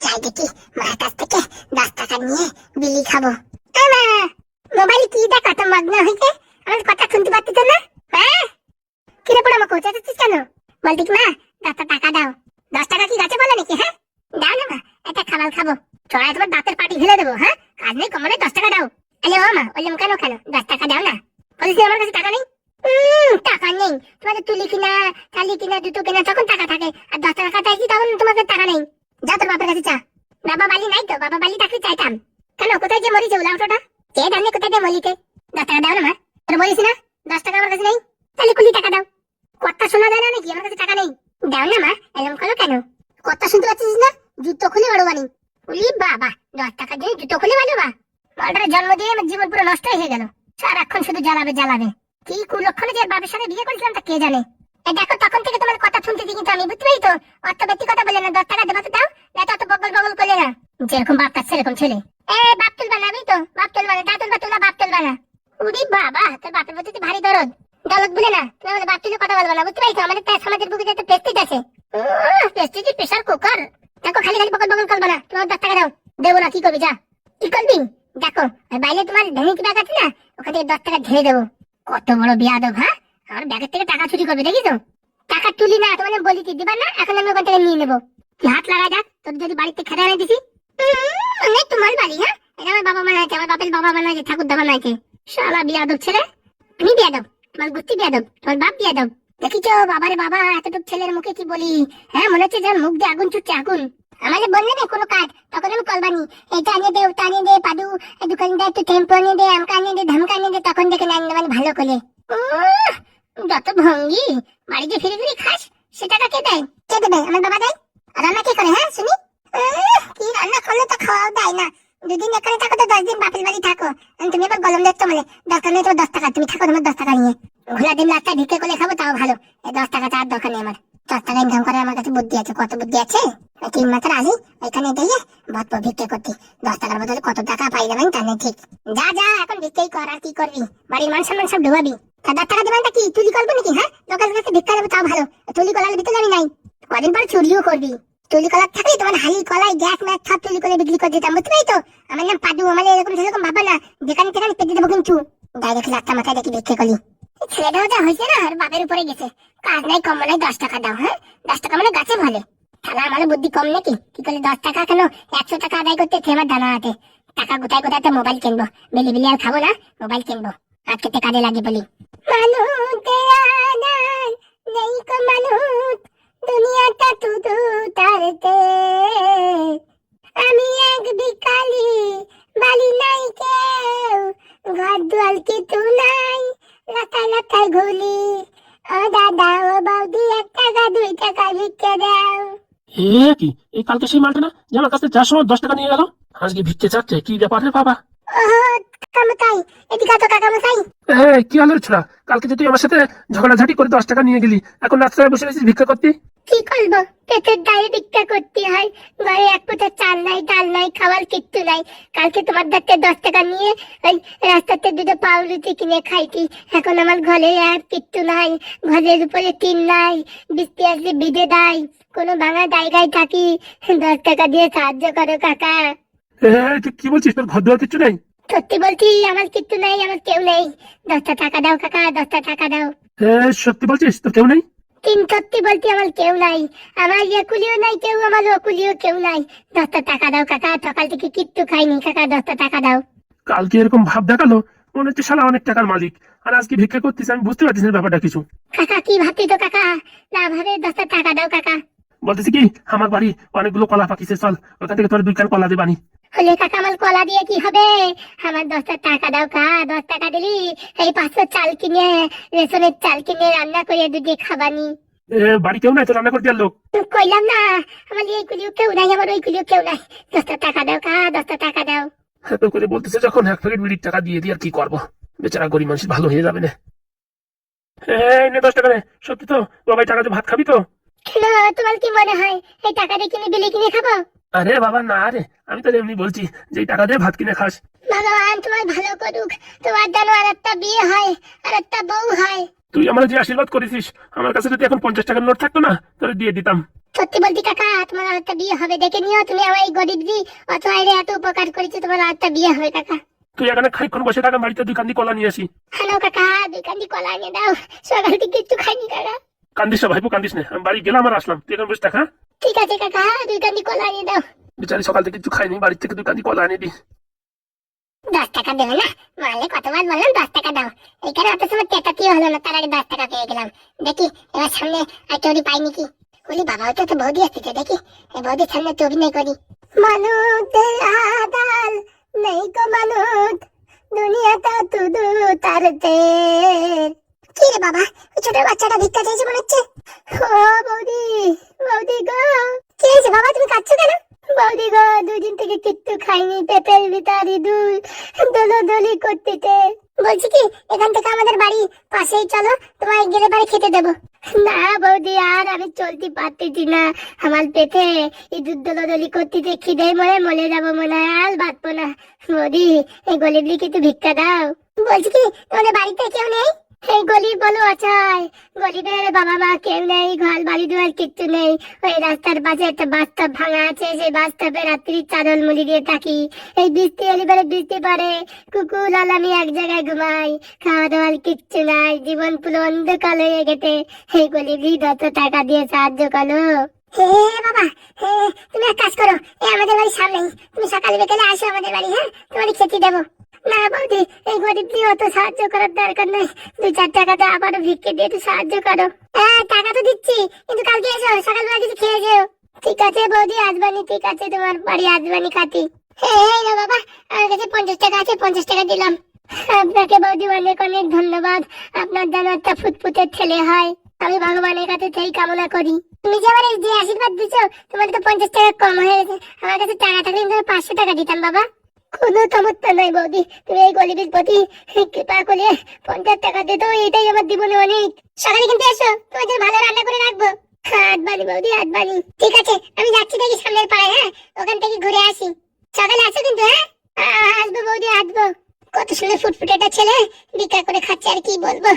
যাই দেখি মার কাছ থেকে 10 টাকা নিয়ে বিলি খাবো। মোবাইল কি দেখা তো মগ্ন হইছে, আমার কথা শুনতে পাচ্ছিস না? হ্যাঁ কিরে পড়া আমাকে চেঁচাচ্ছিস কেন? বলতিক মা 10 টাকা দাও। 10 টাকা কি গাছে বলে নাকি? হ্যাঁ দাও না মা, একটা খাবার খাবো। চড়াই তোমার দাঁতের পাটি ফেলে দেবো। হ্যাঁ কাজ নেই কমলে 10 টাকা দাও। আরে ও মা ওইরকম কেন 10 টাকা দাও না। বলিস আমার কাছে টাকা নেই? টাকা নেই তোমাদের তুলি কিনা থালি কিনা জুতো কিনা তখন টাকা থাকে, আর 10 টাকা চাইছি তখন তোমাদের টাকা নেই। যাও তোর বাপের কাছে চা। বাবা বালি নাই তো, বাবা বালি থাকলে চাইতাম। কেন কোথায় যে মরিছে ওলা ওটা কে জানে কোথায় যে মরিতে? 10 টাকা দাও না মা, তোর বলিস না 10 টাকা আমার কাছে নেই, তাহলে কুলি টাকা দাও। কথা শোনা যায় না নাকি? আমার কাছে টাকা নেই, দাও না মা। এরকম করো কেন? কথা শুনতে পাচ্ছিস না? জুতো খুলে বাড়ো বানি। উলি বাবা 10 টাকা দিয়ে জুতো খুলে বাড়ো বা? মালটার জন্ম দিয়ে আমার জীবন পুরো নষ্ট হয়ে গেল। সারাক্ষণ শুধু জ্বালাবে জ্বালাবে। কি কুলক্ষণে যে বাপের সাথে বিয়ে করেছিলাম তা কে জানে। এই দেখো তখন থেকে তোমার কথা শুনতেছি, কিন্তু আমি বুঝতে পারি তো অত ব্যক্তি কথা বলে না। 10 টাকা দেবো তো দাও, না তো অত বগল বগল করলে না। যেরকম বাপ তার সেরকম ছেলে। বাপ তুলবা না, আমি তো বাপ তুলবা না, দাঁতুল বাতুলা বাপ তুলবা না। উরি বাবা তোর বাপের প্রতি ভারী দরদ দরদ বলে না, তুমি আমাদের বাপ তুলে কথা বলবা না, বুঝতে পারছো? আমাদের সমাজের বুকে একটা প্রেস্টিজ আছে, প্রেস্টিজের প্রেশার কুকার। দেখো খালি খালি বগল বগল করবা না। তোমার 10 টাকা দাও। দেবো না, কি করবি যা। কি করবি দেখো, বাইরে তোমার ভ্যানিটি ব্যাগ আছে না, ওখান থেকে 10 টাকা ঢেলে দেবো। কত বড় বিয়াদব! হ্যাঁ আমার ব্যাগের থেকে টাকা চুরি করবে দেখি তো। টাকা তুলি না তোমাদের বলি কি দিবা না, এখন আমি ওখান থেকে নিয়ে নেবো। তুই হাত লাগা যাক, তোর যদি বাড়িতে খেতে এনে দিছি। তোমার বাড়ি? হ্যাঁ এটা আমার বাবা বানাইছে, আমার বাপের বাবা বানাইছে, ঠাকুর দা বানাইছে। শালা বিয়াদব ছেলে। তুমি বিয়াদব, তোমার গোষ্ঠী বিয়াদব, তোমার বাপ বিয়াদব। দেখিছো বাবারে বাবা, এতটুক ছেলের মুখে কি বলি। হ্যাঁ মনে হচ্ছে যেন মুখ দিয়ে আগুন ছুটছে আগুন। আমাদের বললে না কোনো কাজ, তখন আমি কলবানি এটা আনিয়ে দে ওটা আনিয়ে দে, পাদু দোকানদার একটু টেম্পো আনিয়ে দে, আমকা আনিয়ে দে, ধামকা আনিয়ে দে, তখন দেখে নেন মানে ভালো করে। যত ভঙ্গি, বাড়িতে ফিরে ফিরে খাস। সেটাটা কে দেয়? কে দেবে? আমার বাবা দেয়। আর রান্না কে করে? হ্যাঁ শুনি। কি রান্না করলে তো খাওয়াও দেয় না। 2 দিন এখানে থাকো তো 10 দিন বাপের বাড়ি থাকো। তুমি এবার গলম দেখতো মানে দরকার নেই তোমার 10 টাকা, তুমি থাকো তোমার 10 টাকা নিয়ে। ঘোলা দিন রাস্তায় ভিক্ষে করে খাবো তাও ভালো। এই 10 টাকা চার দরকার নেই আমার। 10 টাকা ইনকাম করে আমার কাছে বুদ্ধি আছে। কত বুদ্ধি আছে? 3 মাসের আগে ওইখানে দিয়ে ভাত ভিক্ষে করতে 10 টাকার বদলে কত টাকা পাই যাবেন তা নেই ঠিক। যা যা এখন ভিক্ষেই কর, আর কি করবি? বাড়ির মান সম্মান সব ডুবাবি। 10 টাকা দেবেনটা কি তুলি করবো নাকি? হ্যাঁ লোকের কাছে ভিক্ষা দেবো তাও ভালো। তুলি কলার ভিতরে আমি নাই, কদিন পরে চুরিও করবি। তুলি কলার থাকলে তোমার হালি কলাই গ্যাস ম্যাচ সব তুলি করে বিক্রি করে দিতাম, বুঝতে পারি তো? আমার নাম পাদু, আমার এরকম সেরকম ভাবা না, যেখানে সেখানে পেটে দেবো কিন্তু। ডাইরেক্ট লাখটা মাথায় দেখি ভিক্ষে করি। ছেলেটাও যা হয়েছে না, আর বাপের উপরে গেছে। কাজ নাই কম নাই 10 টাকা দাও। হ্যাঁ 10 টাকা মানে গাছে ভালে। তাহলে আমার বুদ্ধি কম নাকি? কি করলে 10 টাকা কেন 100 টাকা আদায় করতে আমার দানা হাতে। টাকা গোটায় গোটাতে মোবাইল কিনবো, বিলি বিলি আর খাবো না, মোবাইল কিনবো। আজকে কাজে লাগে বলি। দুনিয়াটা তুদু তারতে, আমি এক বিকালি, বালি নাই কেউ, ঘর দুয়ার কিছু নাই, লাতায় লাতায় ঘুলি। ও দাদা ও বৌদি 1 টাকা 2 টাকা ভিক্ষে দাও। কি এই কালকে সেই মালটা না যে আমার কাছে যার সময় 10 টাকা নিয়ে গেল, আজকে ভিক্ষে চাচ্ছে? কি ব্যাপার রে বাবা? কাকামশাই এদিকে তো কাকামশাই। কি হলো ছোড়া? কালকে যে তুই আমার সাথে ঝগড়াঝাটি করে 10 টাকা নিয়ে গেলি, এখন রাস্তায় বসে রয়েছিস ভিক্ষা করতে? কি করবো, পেটের দায়ে ভিক্ষা করতে হয়। ঘরে এক ফুটা চাল নাই, ডাল নাই, খাওয়ার কিচ্ছু নাই। কালকে তোমার দাঁতে 10 টাকা নিয়ে ওই রাস্তাতে 2টো পাউরুটি কিনে খাইতি। এখন আমার ঘরে আর কিচ্ছু নাই, ঘরের উপরে টিন নাই, বৃষ্টি আসলে ভিজে দেয়, কোনো ভাঙা জায়গায় থাকি। 10 টাকা দিয়ে সাহায্য করো কাকা। তুই কি বলছিস? তোর ঘর দুয়ার কিছু নেই? সত্যি বলছি আমার কিচ্ছু নাই, আমার কেউ নেই। 10 টাকা দাও কাকা, 10 টাকা দাও। সত্যি বলছিস তোর কেউ নেই? সত্যি বলতে আমার কেউ নাই, আমার একুলিও নাই কেউ, আমার ওকুলিও কেউ নাই। 10 টাকা দাও কাকা, সকাল থেকে কিচ্ছু খাইনি কাকা, 10 টাকা দাও। কালকে এরকম ভাব দেখালো, মনে হচ্ছে শালা অনেক টাকার মালিক, আর আজকে ভিক্ষা করতিস। আমি বুঝতে পারছিস না ব্যাপারটা কিছু। কাকা কি ভাবছি তো কাকা, না ভাবে 10 টাকা দাও কাকা। বলতেছি কি, আমার বাড়ি অনেকগুলো কলা পাকিছে, চল ওখান থেকে তোর 2 কান কলা দেবানি। হলে কাকা আমার কলা দিয়ে কি হবে? আমার 10 টাকা দাও কা। 10 টাকা দিলি এই 500 চাল কিনে, রেশনের চাল কিনে রান্না করে দুধে খাবানি। বাড়ি কেউ নাই তো রান্না করে দেওয়ার লোক? কইলাম না আমার এইগুলিও কেউ নাই, আমার ওইগুলিও কেউ নাই। 10 টাকা দাও কা, 10 টাকা দাও। এত করে বলতেছে যখন 1 প্যাকেট বিড়ির টাকা দিয়ে দিই, আর কি করবো? বেচারা গরিব মানুষ ভালো হয়ে যাবে না। 10 টাকা নে, সত্যি তো বাবাই টাকা দিয়ে ভাত খাবি তো? কেন তোমার কি মনে হয় এই টাকা দিয়ে কিনে বিলি কিনে খাবো? আরে বাবা না রে, আমি তো এমনি বলছি যে এই টাকা দিয়ে ভাত কিনে খাস। ভগবান তোমার ভালো করুক, তোমার যেন আর একটা বিয়ে হয়, আর একটা বউ হয়। তুই আমার যে আশীর্বাদ করেছিস, আমার কাছে যদি এখন 50 টাকার নোট থাকতো না, তোরে দিয়ে দিতাম। সত্যি বলছি কাকা, তোমার আর একটা বিয়ে হবে, দেখে নিও। তুমি আমার এই গরিব জি অসহায়রে এত উপকার করেছো, তোমার আর একটা বিয়ে হবে কাকা। তুই এখানে খানিকক্ষণ বসে থাকা, বাড়িতে 2 কান্দি কলা নিয়ে আসি। হ্যালো কাকা, 2 কান্দি কলা এনে দাও, সকাল থেকে কিচ্ছু খাইনি কাকা। কান্দিস না ভাইপো, কান্দিস না, আমি বাড়ি গেলাম আর আসলাম, তুই এখন বসে থাকা। ঠিক আছে কাকা, 2 কান্দি কলা এনে দাও। বেচারি সকাল থেকে কিছু খাইনি, বাড়ি থেকে 2 কান্দি কলা এনে দি। 10 টাকা দেবে না? মারলে কতবার বললাম 10 টাকা দাও, এখানে অত সময় চেতাতিও হলো না, তার আগে 10 টাকা পেয়ে গেলাম। দেখি এবার সামনে আর চোরি পাই নাকি। বলি বাবা, ওটা তো বৌদি আসছে, দেখি এই বৌদির সামনে তো অভিনয় করি। মানুষের আদাল নেই তো মানুষ, দুনিয়াটা তুদু তার দের। কি রে বাবা, ওই ছোট বাচ্চাটা ভিক্ষা চাইছে মনে হচ্ছে। ও বৌদি, বৌদি গো। কি হয়েছে বাবা, তুমি কাঁদছো কেন? বৌদি গো, 2 দিন থেকে কিচ্ছু খাইনি, পেটের ভিতরে দোলাদলি করতেছে। বলছি কি, এখান থেকে আমাদের বাড়ি পাশেই চলো, তোমায় গেলে বাড়ি খেতে দেবো। না বৌদি, আর আমি চলতে পারতেছি না, আমার পেটে ইঁদুর দোলাদলি করতেছে, খিদে মরে মরে যাবো মনে হয়, আর বাঁচবো না। বৌদি, এই গরিবলি কিছু ভিক্ষা দাও। বলছি কি, তোমাদের বাড়িতে কেউ নেই? এই গরিব বলো অচয়, গরিবের বাবা মা কেউ নেই, ঘর বাড়ি দুয়ার কিচ্ছু নেই। ওই রাস্তার পাশে একটা বাস্তব ভাঙা আছে, সেই বাস্তবে রাত্রি চাদর মুড়ি দিয়ে থাকি। এই বৃষ্টি এলে পরে বৃষ্টি পড়ে, কুকুর আর আমি এক জায়গায় ঘুমাই, খাওয়া দাওয়ার কিচ্ছু নাই, জীবন পুরো অন্ধকার হয়ে গেছে। এই গরিবই 10 টাকা দিয়ে সাহায্য করো। হে বাবা, হে তুমি এক কাজ করো, আমাদের বাড়ির সামনেই, তুমি সকালে বিকেলে আসো আমাদের বাড়ি, হ্যাঁ তোমার খেতে দেবো। না বৌদি, এই গরিবকে অত সাহায্য করার দরকার নেই, 2-4 টাকাতে আবারও ভিক্ষে দিয়ে একটু সাহায্য করো। হ্যাঁ টাকা তো দিচ্ছি, কিন্তু কালকে এসো, সকালবেলা কিছু খেয়ে যেও। ঠিক আছে বৌদি, আসবানি, ঠিক আছে, তোমার বাড়ি আসবানি খাতি। এই না বাবা, আমার কাছে 50 টাকা আছে, 50 টাকা দিলাম। আপনাকে বৌদি অনেক অনেক ধন্যবাদ, আপনার যেন একটা ফুটফুটের ছেলে হয়, আমি ভগবানের কাছে সেই কামনা করি। তুমি যে আমার যে আশীর্বাদ দিচ্ছ, তোমার তো 50 টাকা কম হয়ে গেছে, আমার কাছে টাকা থাকলে 500 টাকা দিতাম বাবা। কোনো সমস্যা নাই বৌদি, তুমি এই গরিবের প্রতি কৃপা করে 50 টাকা দিত, এটাই আমার জীবনে অনেক। সকালে কিন্তু এসো, তোমার জন্য ভালো রান্না করে রাখবো। আদবানি বৌদি, আদবানি। ঠিক আছে, আমি যাচ্ছি দেখি সামনের পাড়ায়, হ্যাঁ ওখান থেকে ঘুরে আসি। সকালে আসো কিন্তু, হ্যাঁ। আসবো বৌদি, আসবো। কত সুন্দর ফুটফুটে একটা ছেলে, ভিক্ষা করে খাচ্ছে, আর কি বলবো।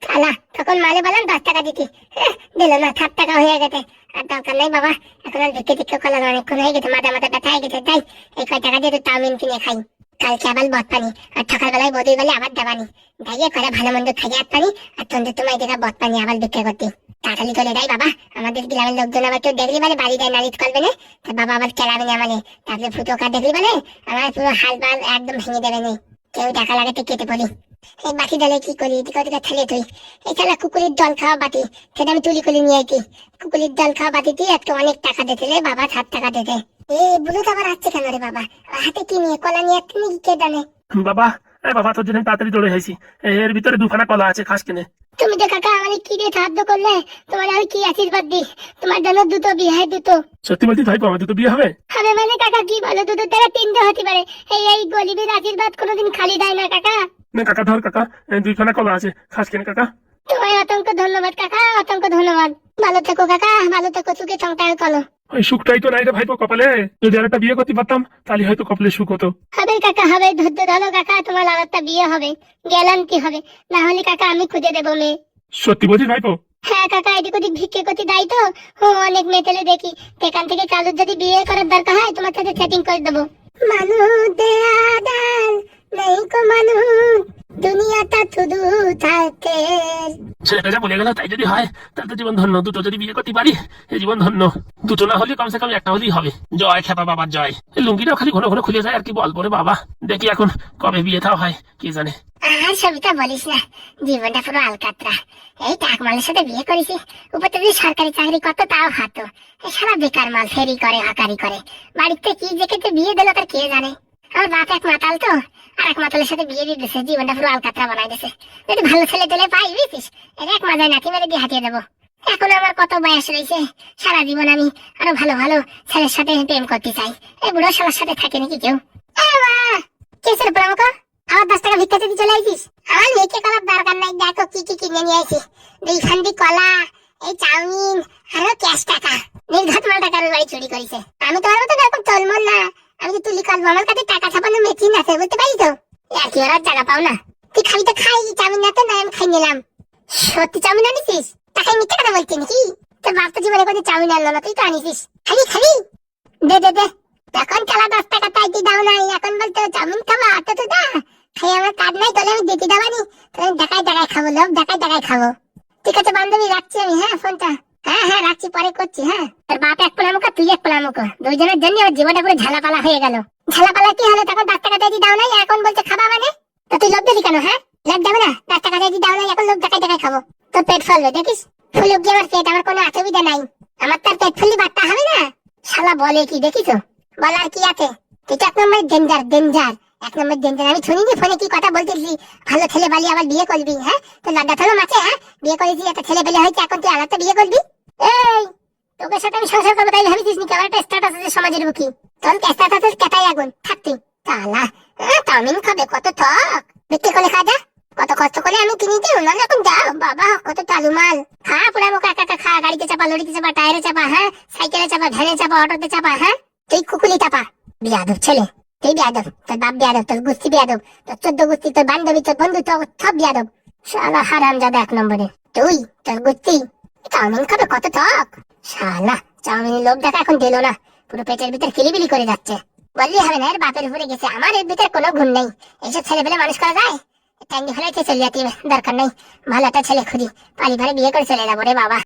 খালা তখন মালে বললাম 10 টাকা দিতে, হ্যাঁ দিল না, 7 টাকা হয়ে গেছে। আর দরকার নাই বাবা, এখন আর ভিক্ষে টিক্ষে করলাম, অনেকক্ষণ হয়ে গেছে, মাথা ব্যথা হয়ে গেছে, তাই এই কয় টাকা দিয়ে তো চাউমিন কিনে খাই। কালকে আবার বদপানি, আর সকালবেলায় বৌদি বলে আবার দেবানি, দাইয়ে করে ভালো মন্দ খাইয়ে আসতানি, আর তন্দ্র তোমায় দেখা বদপানি আবার ভিক্ষা করতে। তাড়াতাড়ি চলে যাই বাবা, আমাদের গ্রামের লোকজন আবার কেউ দেখলি বলে বাড়ি যায় নালিশ করবে না, তা বাবা আবার খেলাবে না মানে, তারপরে ফুটোকা দেখলি বলে আমার পুরো হাল বাল একদম ভেঙে দেবে না, কেউ টাকা লাগাতে কেটে পড়ি। এই বাকি দলে কি করি, এদিকে ওদিকে ঠেলে তুই, এই খেলা কুকুরের জল খাওয়া বাটি, সেটা আমি তুলি করে নিয়ে আইছি। কুকুরের জল খাওয়া বাটিতে একটা অনেক টাকা দিতে রে বাবা, 7 টাকা দিতে। বুলুত আবার আসছে কেন রে বাবা, হাতে কি নিয়ে, কলা নিয়ে আসছে নাকি কে জানে। বাবা, বাবা তোর জন্য তাড়াতাড়ি দৌড়ে আইছি, এর ভিতরে 2খানা কলা আছে, খাস কিনে। তুমি যে কাকা আমাকে কি দিয়ে সাহায্য করলে, তোমার আমি কি আশীর্বাদ দিই, তোমার জন্য 2টো বিয়ে, 2টো। সত্যি বলছি ভাইপো, আমার 2টো বিয়ে হবে? হবে মানে কাকা কি বলো, 2টো টাকা 3টে হতে পারে, এই গরিবের আশীর্বাদ কোনোদিন খালি দেয় না কাকা। না কাকা ধর, কাকা 2খানা কলা আছে, খাস কিনে কাকা। তোমায় অসংখ্য ধন্যবাদ কাকা, অসংখ্য ধন্যবাদ। ভালো থেকো কাকা, ভালো থেকো, সুখে সংসার করো। ওই সুখটাই তো নাই রে ভাইপো কপালে, যদি আর একটা বিয়ে করতে পারতাম তাহলে হয়তো কপালে সুখ হতো। হবে কাকা হবে, ধৈর্য ধরো কাকা, তোমার আর একটা বিয়ে হবে, গ্যারান্টি হবে, না হলে কাকা আমি খুঁজে দেবো মেয়ে। সত্যি বলছিস ভাইপো? হ্যাঁ কাকা, এদিক ওদিক ভিক্ষে করতে দাই তো, অনেক মেয়ে ছেলে দেখি, সেখান থেকে কারোর যদি বিয়ে করার দরকার হয় তোমার সাথে সেটিং করে দেবো। মানুষ দেয়াদাল নেই কো মানুষ, দুনিয়াটা শুধু থাকে। ছেলেটা যা বলে গেল তাই যদি হয় তাহলে তো জীবন ধন্য, 2টো যদি বিয়ে করতে পারি এই জীবন ধন্য, 2টো না হলে কমসে কম একটা হলেই হবে। জয় খেপা বাবার জয়। এই লুঙ্গিটাও খালি ঘন ঘন খুলে যায়, আর কি বলবো রে বাবা, দেখি এখন কবে বিয়েটাও হয় কি জানে। আর সবিতা বলিস না, জীবনটা পুরো আলকাতরা। এই টাক মালের সাথে বিয়ে করেছি, উপর থেকে সরকারি চাকরি কত তাও হাতো, সারা বেকার মাল, ফেরি করে হাকারি করে, বাড়িতে কি দেখেছে বিয়ে দিল তার কে জানে। আমার বাপ এক মাতাল তো, আর এক মাতালের সাথে বিয়ে দিয়ে দিয়েছে, জীবনটা পুরো আলকাতরা বানাই দিয়েছে। যদি ভালো ছেলে দিলে পাই বুঝিস, এক মাজায় নাতি মেরে দিয়ে হাতিয়ে দেবো। এখন আমার কত বয়স রয়েছে, সারা জীবন আমি আরো ভালো ভালো ছেলের সাথে প্রেম করতে চাই, এই বুড়ো শালার সাথে থাকে নাকি কেউ। কেসের পরামর্শ আমার 10 টাকা ভিক্ষা দিতে চলে আইছিস, আমার মেয়েকে কলার দরকার নাই, দেখো কি কি কিনে নিয়ে আইছি, 2 খান্ডি কলা, এই চাউমিন, আরো ক্যাশ টাকা, নির্ঘাত মাল টাকা বাড়ি চুরি করেছে। আমি তোমার মতো এরকম চলমন না, আমি তো তুলি করবো, আমার কাছে টাকা ছাপানোর মেশিন আছে, বুঝতে পারি তো, আর কি ওরা টাকা পাও না। তুই খাবি তো খাই, চাউমিন না তো, না আমি খাই নিলাম। সত্যি চাউমিন আনিছিস? টাকায় মিথ্যে কথা বলছি নাকি? তোর বাপ তো জীবনে কোনো চাউমিন আনলো না, তুই তো আনিছিস। খালি খালি দে দে দে, তখন খেলা 10 টাকা তাইতে দাও নাই, এখন বলতে চাউমিন খাবো, আটো তো দা খাই, আমার কার্ড নাই, তাহলে আমি দিতে দাবানি, তাহলে দেখাই দেখাই খাবো, লোক দেখাই দেখাই খাবো। ঠিক আছে বান্ধবী, রাখছি আমি, হ্যাঁ ফোনটা। হ্যাঁ হ্যাঁ রাখছি, পরে করছি। হ্যাঁ, তোর বাপ এক পোলা মুখো, তুই এক পোলা মুখো, দুইজনের জন্য ওর জীবনটা পুরো ঝালাপালা হয়ে গেল। ঝালাপালা কি হলো, তখন 10 টাকা তাইতে দাও নাই, এখন বলছে খাবা মানে? তো তুই লোভ দিলি কেন? হ্যাঁ, লোভ দেবে না? 10 টাকা তাইতে দাও নাই, এখন লোক দেখাই দেখাই খাবো। তোর পেট ফলবে দেখিস, ফুলুক গিয়ে আমার পেট, আমার কোনো অসুবিধা নাই। আমার তার পেট ফুললি বাচ্চা হবে না? শালা বলে কি দেখিস? বলার কি আছে? তুই তো 1 নম্বর ডেঞ্জার, ডেঞ্জার, 1 নম্বর ডেঞ্জার। আমি শুনিনি ফোনে কি কথা বলতেছি, ভালো ছেলে বালি আবার বিয়ে করবি? হ্যাঁ, তো লাড্ডা থালো মাছে, হ্যাঁ বিয়ে করেছি, একটা ছেলে পেলে হয়েছে, এখন তুই আলাদা বিয়ে করবি? এই, তোকে সাথে আমি সংসার করবো তাই ভাবিছিস নি? কেমন একটা স্ট্যাটাস আছে সমাজের বুকি, তোর স্ট্যাটাস কেটাই আগুন থাকতি। তালা চাউমিন খাবে, কত থক বিক্রি করে খা, যা কত কষ্ট করে আমি কিনি দিই, অন্যান্য এখন যাও বাবা, কত চালু মাল খা, পুরা মুখে একা একা খা, গাড়িতে চাপা, লরিতে চাপা, টায়ারে চাপা, হ্যাঁ সাইকেলে চাপা, ভ্যানে চাপা, অটোতে চাপা, হ্যাঁ তুই কুকুলি চাপা। বিয়াদব ছেলে, তুই বিয়াদব, তোর বাপ বিয়াদব, তোর গুস্তি বিয়াদব, তোর 14 গুস্তি, তোর বান্ধবী, তোর বন্ধু, তোর সব বিয়াদব। শালা হারামজাদা 1 নম্বরে। তুই তোর গুস্তি চাউমিন খাবে, কত থক। শালা চাউমিনের লোভ দেখা এখন দিল না, পুরো পেটের ভিতর কিলিবিলি করে যাচ্ছে। বললি হবে না, এর বাপের উপরে গেছে, আমার এর ভিতরে কোনো গুণ নেই। এইসব ছেলে পেলে মানুষ করা যায়? ট্যাঙ্গি ফেলাইতে চলে যেতে দরকার নেই, ভালো একটা ছেলে খুঁজি, পালি ভারে বিয়ে করে চলে যাবো রে বাবা।